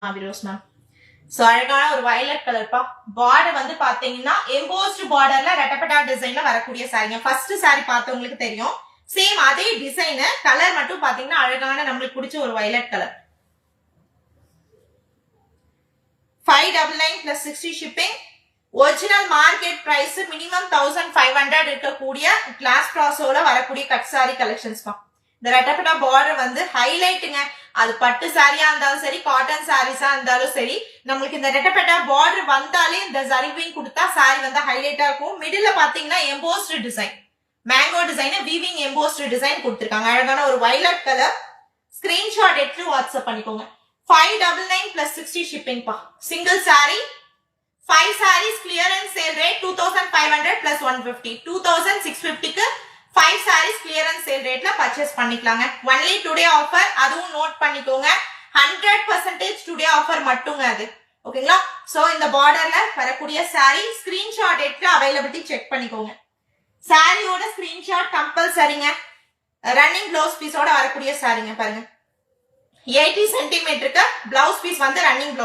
விரோஸ் ma'am. So அழகான ஒரு violet கலர்ப்பா. Border வந்து பாத்தீங்கன்னா எம்போஸ்ட் பார்டர்ல ரெட்டப்பட்டா டிசைன்ல வரக்கூடிய சாரிங்க. ஃபர்ஸ்ட் சாரி பார்த்தவங்களுக்கு தெரியும். சேம் அதே டிசைன், கலர் மட்டும் பாத்தீங்கன்னா அழகான நம்மளுக்கு பிடிச்ச ஒரு violet colour. 599 plus 60 shipping. Original market price minimum 1500 இருக்கக்கூடிய கிளாஸ் ப்ராசோல வரக்கூடிய கட் சாரி கலெக்ஷன்ஸ் பா. இந்த ரெட்டப்பட்டா பார்டர் வந்து ஹைலைட்டுங்க. அது பட்டு சாரியா இருந்தாலும் சரி, காட்டன் சாரீஸா இருந்தாலும் சரி, நம்மளுக்கு இந்த ரெட்டப்பட்டா பார்டர் வந்தாலே இந்த ஜரிவிங் கொடுத்தா சாரி வந்து ஹைலைட்டா இருக்கும். மிடில் பாத்தீங்கன்னா embossed design, mango design, weaving embossed design கொடுத்திருக்காங்க. அழகான ஒரு வயலட் கலர். ஸ்கிரீன்ஷாட் எடுத்து வாட்ஸ்அப் பண்ணிக்கோங்க. 599 plus 60 shipping பா. Single sorry 5 sarees clearance sale rate 2500 plus 150. 2650 க்கு 5 sarees clearance sale rateல purchase பண்ணிக்கலாங்க. only today offer, அதுவும் நோட் பண்ணிக்கோங்க. 100% today offer மட்டுங்க அது. ஓகேங்களா? சோ இந்த பார்டர்ல வரக்கூடிய saree ஸ்கிரீன்ஷாட் எடுத்து அவைலபிலிட்டி செக் பண்ணிக்கோங்க. சாரியோட ஸ்கிரீன்ஷாட் கம்பல்சரிங்க. ரன்னிங் ப்ளவுஸ் பீஸோட வரக்கூடிய சாரிங்க பாருங்க. 80 சென்டிமீட்டருக்கு பிளவுஸ் பீஸ் வந்து ரன்னிங்